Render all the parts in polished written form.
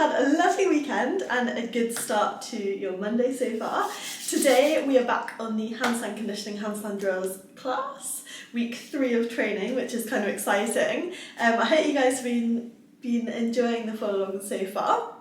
had a lovely weekend and a good start to your Monday so far. Today we are back on the handstand conditioning handstand drills class, week 3 of training, which is kind of exciting. I hope you guys have been enjoying the follow along so far.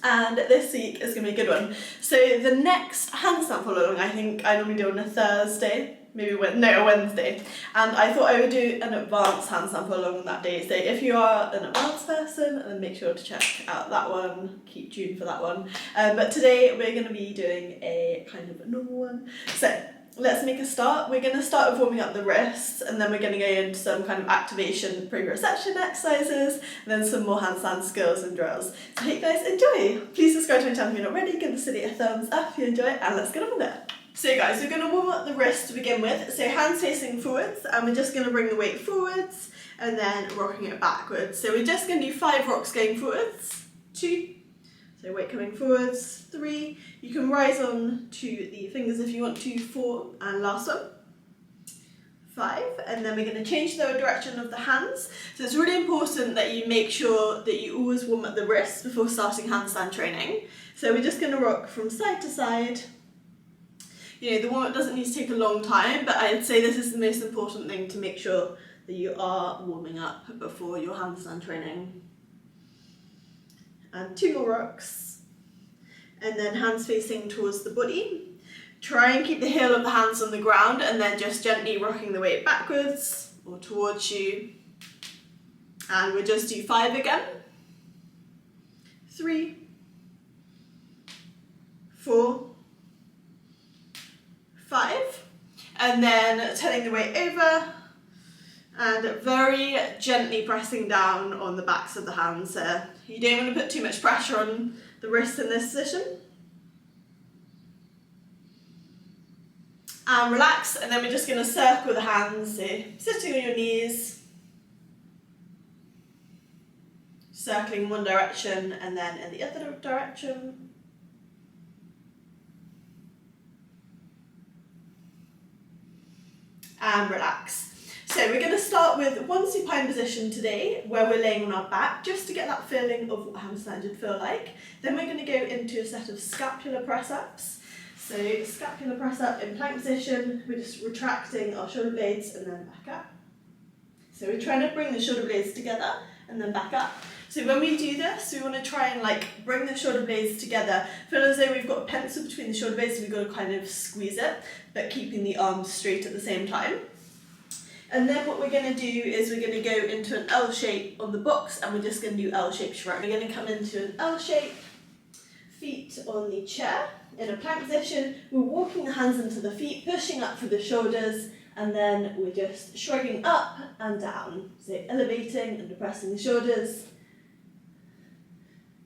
And this week is going to be a good one. So the next handstand follow along I think I normally do on a Thursday, a Wednesday, and I thought I would do an advanced handstand follow along on that day. So if you are an advanced person, then make sure to check out that one, keep tuned for that one. But today we're going to be doing a kind of a normal one. So let's make a start. We're going to start with warming up the wrists, and then we're going to go into some kind of activation proprioception exercises, and then some more handstand skills and drills. So I hope you guys enjoy. Please subscribe to my channel if you're not already, give this video a thumbs up if you enjoy it, and let's get on with it. So guys, we're going to warm up the wrists to begin with. So hands facing forwards, and we're just going to bring the weight forwards and then rocking it backwards. So we're just going to do 5 rocks going forwards, 2, so weight coming forwards, 3, you can rise on to the fingers if you want to, 4, and last one, 5, and then we're going to change the direction of the hands. So it's really important that you make sure that you always warm up the wrists before starting handstand training. So we're just going to rock from side to side. You know, the warm-up doesn't need to take a long time, but I'd say this is the most important thing to make sure that you are warming up before your handstand training. And 2 more rocks, and then hands facing towards the body. Try and keep the heel of the hands on the ground, and then just gently rocking the weight backwards or towards you. And we'll just do 5 again. 3, 4, 5, and then turning the weight over and very gently pressing down on the backs of the hands here. You don't want to put too much pressure on the wrists in this position. And relax, and then we're just going to circle the hands, so sitting on your knees, circling in one direction and then in the other direction. And relax. So we're going to start with one supine position today where we're laying on our back just to get that feeling of what handstand would feel like. Then we're going to go into a set of scapular press-ups. So scapular press-up in plank position, we're just retracting our shoulder blades and then back up. So we're trying to bring the shoulder blades together and then back up. So when we do this, we want to try and bring the shoulder blades together. Feel as though we've got a pencil between the shoulder blades, so we've got to kind of squeeze it, but keeping the arms straight at the same time. And then what we're going to do is we're going to go into an L shape on the box, and we're just going to do L-shaped shrug. We're going to come into an L shape, feet on the chair, in a plank position. We're walking the hands into the feet, pushing up through the shoulders, and then we're just shrugging up and down. So elevating and depressing the shoulders.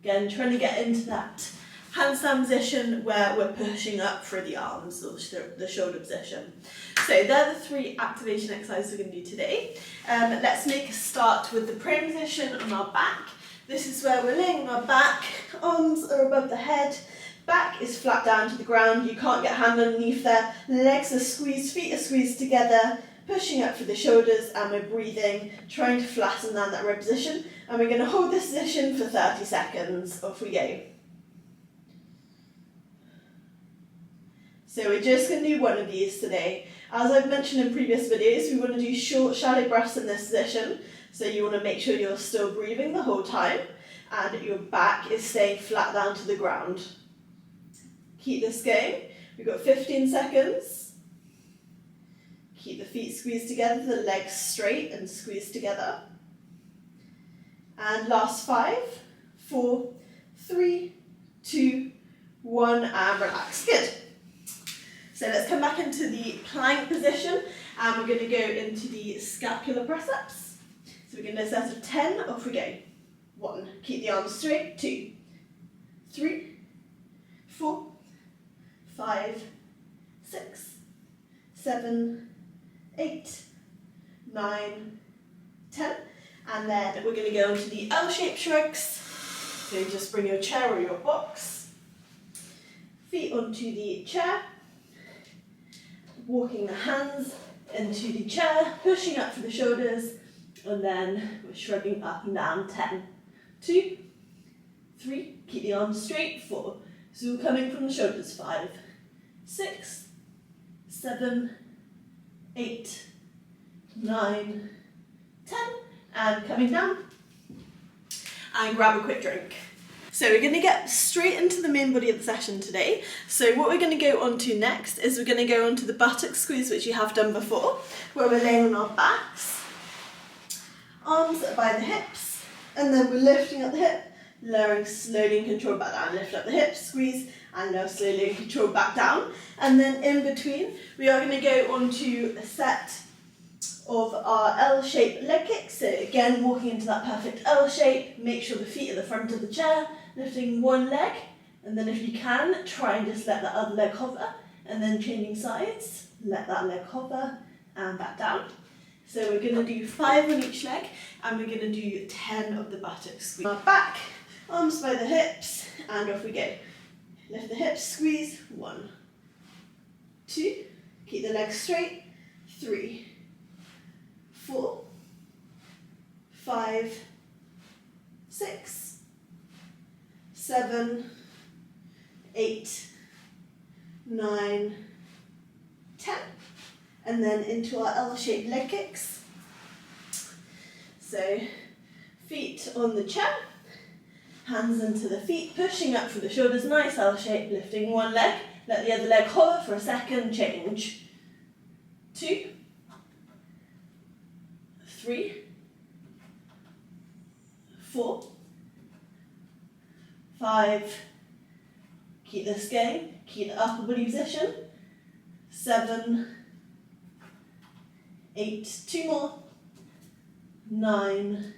Again, trying to get into that handstand position where we're pushing up through the arms, or the shoulder position. So they're the 3 activation exercises we're going to do today. Let's make a start with the prone position on our back. This is where we're laying on our back, arms are above the head, back is flat down to the ground, you can't get a hand underneath there, legs are squeezed, feet are squeezed together, pushing up through the shoulders, and we're breathing, trying to flatten down that rib position, and we're going to hold this position for 30 seconds. Off we go. So we're just going to do one of these today. As I've mentioned in previous videos, we want to do short, shallow breaths in this position, so you want to make sure you're still breathing the whole time, and your back is staying flat down to the ground. Keep this going. We've got 15 seconds. Keep the feet squeezed together, the legs straight and squeezed together. And last 5, 4, 3, 2, 1, and relax. Good. So let's come back into the plank position, and we're going to go into the scapular press-ups. So we're going to do a set of 10, off we go. 1, keep the arms straight, 2, 3, 4, 5, 6, 7, 8, 9, 10, and then we're going to go into the L-shaped shrugs. So just bring your chair or your box, feet onto the chair, walking the hands into the chair, pushing up for the shoulders, and then we're shrugging up and down. 10, 2, 3, keep the arms straight, 4. So we're coming from the shoulders, 5, 6, 7, 8, 9, 10, and coming down, and grab a quick drink. So we're going to get straight into the main body of the session today. So what we're going to go on to next is we're going to go on to the Buttocks Squeeze, which you have done before, where we're laying on our backs, arms are by the hips, and then we're lifting up the hip, lowering slowly and control back down, lift up the hips, squeeze, and lower slowly and control back down. And then in between, we are going to go on to a set of our L-shaped leg kicks. So again, walking into that perfect L shape, make sure the feet are the front of the chair, lifting one leg, and then if you can, try and just let that other leg hover, and then changing sides, let that leg hover, and back down. So we're going to do 5 on each leg, and we're going to do 10 of the buttocks squeeze. Our back, arms by the hips, and off we go. Lift the hips, squeeze, 1, 2, keep the legs straight, 3, 4, 5, 6, 7, 8, 9, 10, and then into our L-shaped leg kicks. So feet on the chair, hands into the feet, pushing up through the shoulders, nice L shape, lifting one leg, let the other leg hover for a second, change. 2, 3, 4, 5, keep this going, keep the upper body position, 7, 8, 2 more, 9,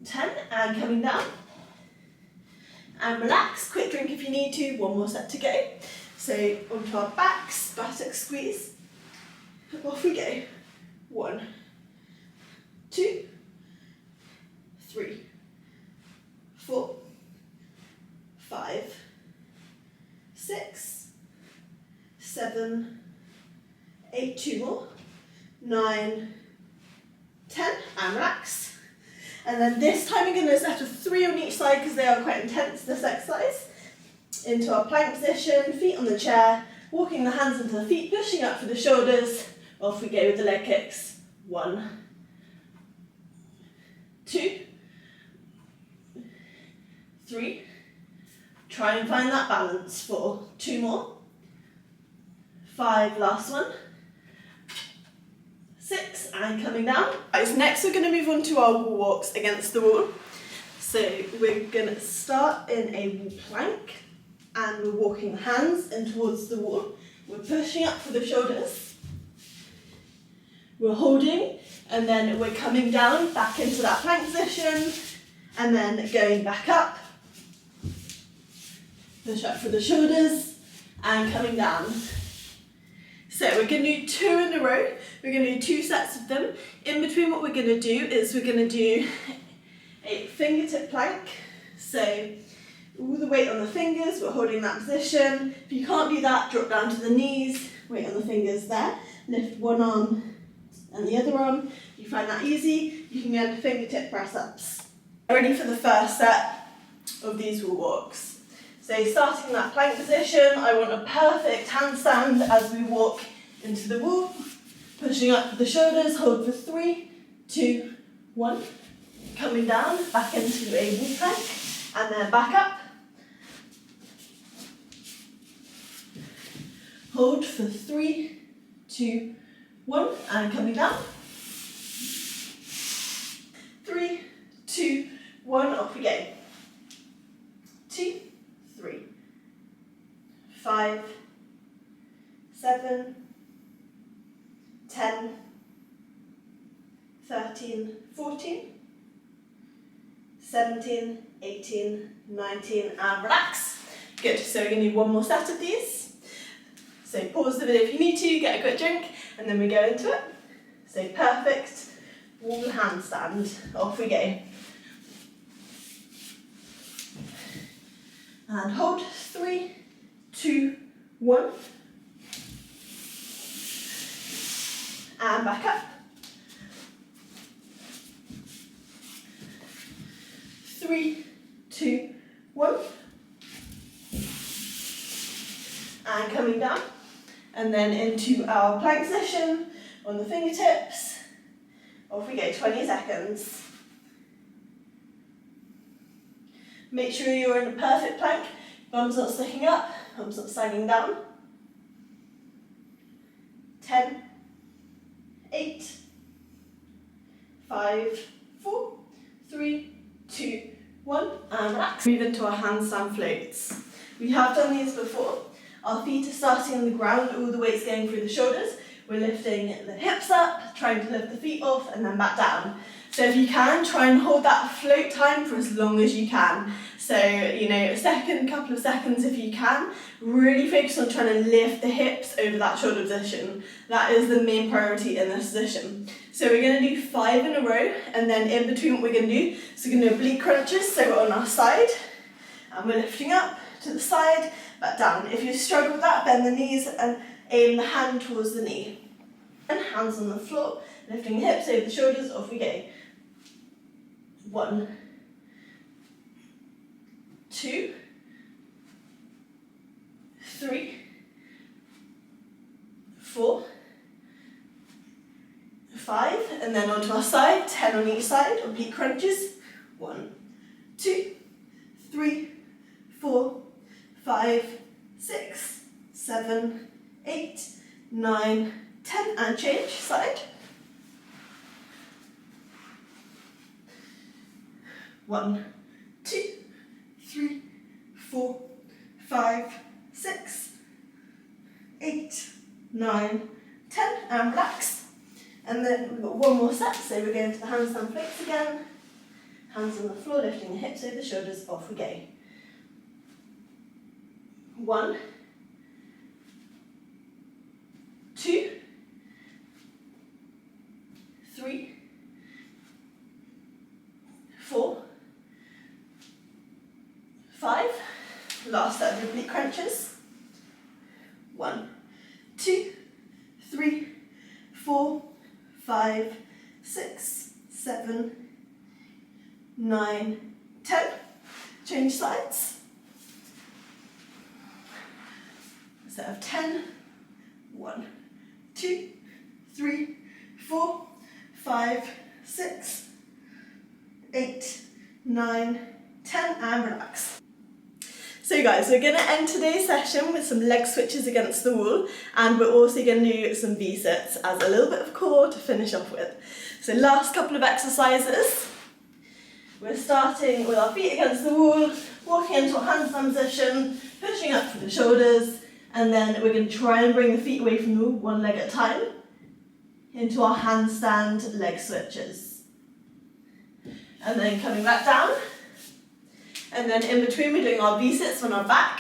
10, and coming down, and relax, quick drink if you need to, one more set to go. So onto our backs, buttock squeeze, off we go, 1, 2, 3, 4, 5, 6, 7, 8, 2 more, 9, 10, and relax. And then this time we're going to set of 3 on each side because they are quite intense, this exercise. Into our plank position, feet on the chair, walking the hands into the feet, pushing up for the shoulders. Off we go with the leg kicks. 1, 2, 3. Try and find that balance. 4, 2 more. 5, last one. 6, and coming down. Right, so next we're going to move on to our wall walks against the wall. So we're going to start in a wall plank, and we're walking the hands in towards the wall. We're pushing up for the shoulders. We're holding, and then we're coming down back into that plank position, and then going back up. Push up for the shoulders, and coming down. So we're going to do 2 in a row. We're going to do 2 sets of them. In between, what we're going to do is we're going to do a fingertip plank. So all the weight on the fingers, we're holding that position. If you can't do that, drop down to the knees, weight on the fingers there. Lift one arm and the other arm. If you find that easy, you can go into fingertip press-ups. Ready for the first set of these wall walks. So starting in that plank position, I want a perfect handstand as we walk into the wall. Pushing up for the shoulders, hold for 3, 2, 1. Coming down, back into a wall plank, and then back up. Hold for 3, 2, 1, and coming down. 3, 2, 1, off we go. 2, 3, 5, 7, 10, 13, 14, 17, 18, 19, and relax. Good, so we're going to do one more set of these. So pause the video if you need to, get a quick drink, and then we go into it. So perfect wall handstand, off we go. And hold, 3, 2, 1. And back up. 3, 2, 1. And coming down. And then into our plank position on the fingertips. Off we go, 20 seconds. Make sure you're in a perfect plank. Bum's not sticking up, bum's not sagging down. 10, 8, 5, 4, 3, 2, 1, and relax. Move into our handstand floats. We have done these before. Our feet are starting on the ground, all the weight's going through the shoulders. We're lifting the hips up, trying to lift the feet off, and then back down. So if you can, try and hold that float time for as long as you can. So, you know, a second, couple of seconds if you can. Really focus on trying to lift the hips over that shoulder position. That is the main priority in this position. So we're going to do 5 in a row, and then in between what we're going to do, so we're going to do oblique crunches, so we're on our side, and we're lifting up to the side, back down. If you struggle with that, bend the knees and aim the hand towards the knee. And hands on the floor, lifting the hips over the shoulders, off we go. 1, 2, 3, 4, 5, and then onto our side, 10 on each side, oblique crunches. 1, 2, 3, 4, 5, 6, 7, 8, 9, 10, and change side. 1, 2, 3, 4, 5, 6, 8, 9, 10, and relax. And then we've got one more set, so we're going to the handstand plates again. Hands on the floor, lifting the hips over the shoulders, off we go. 1, 2, 3, 4, 5. Last set of oblique crunches. 1, 2, 3, 4, 5, 6, 7, 9, 10. Change sides. Set of 10. 1, 2, 3, 4, 5, 6, 8, 9, 10, and relax. So guys, we're going to end today's session with some leg switches against the wall, and we're also going to do some V-sits as a little bit of core to finish off with. So last couple of exercises, we're starting with our feet against the wall, walking into a handstand position, pushing up through the shoulders, and then we're going to try and bring the feet away from the wall, one leg at a time, into our handstand leg switches. And then coming back down. And then in between we're doing our V-sits on our back.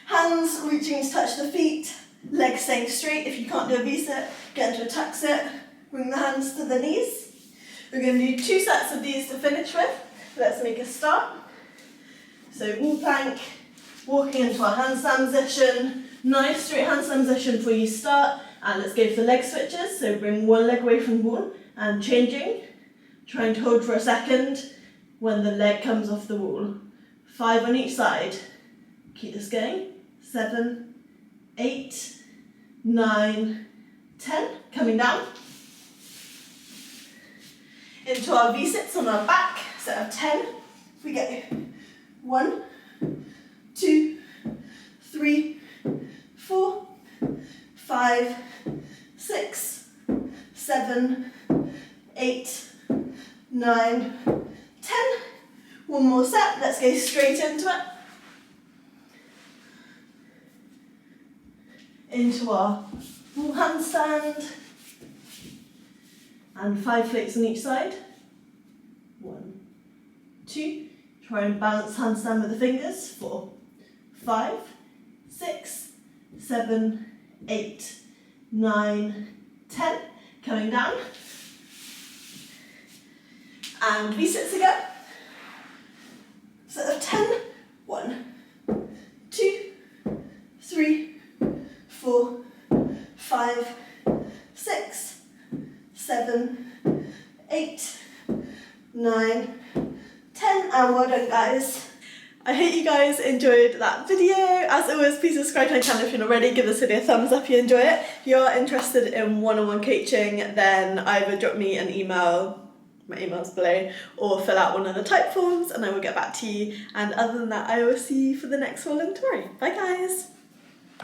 Hands reaching to touch the feet, legs staying straight. If you can't do a V-sit, get into a tuck sit. Bring the hands to the knees. We're going to do 2 sets of these to finish with. Let's make a start. So wall plank, walking into our handstand position. Nice straight handstand position before you start. And let's go for the leg switches. So bring one leg away from the wall and changing. Trying to hold for a second when the leg comes off the wall. 5 on each side. Keep this going. 7, 8, 9, 10. Coming down. Into our V-sits on our back. Set of 10. We go. 1, 2, 3, 4, 5, 6, 7, 8, 9, 10. One more set. Let's go straight into it. Into our wall handstand. And 5 floats on each side. 1, 2. Try and balance handstand with the fingers. 4, 5, 6, 7, 8, 9, 10. Coming down. And V-sits again. Set of 10. 1, 2, 3, 4, 5, 6, 7, 8, 9, 10. again, and well done, guys. I hope you guys enjoyed that video. As always, please subscribe to my channel if you're not already. Give this video a thumbs up if you enjoy it. If you're interested in one-on-one coaching, then either drop me an email, my email's below, or fill out one of the type forms and I will get back to you. And other than that, I will see you for the next one tomorrow. Bye guys.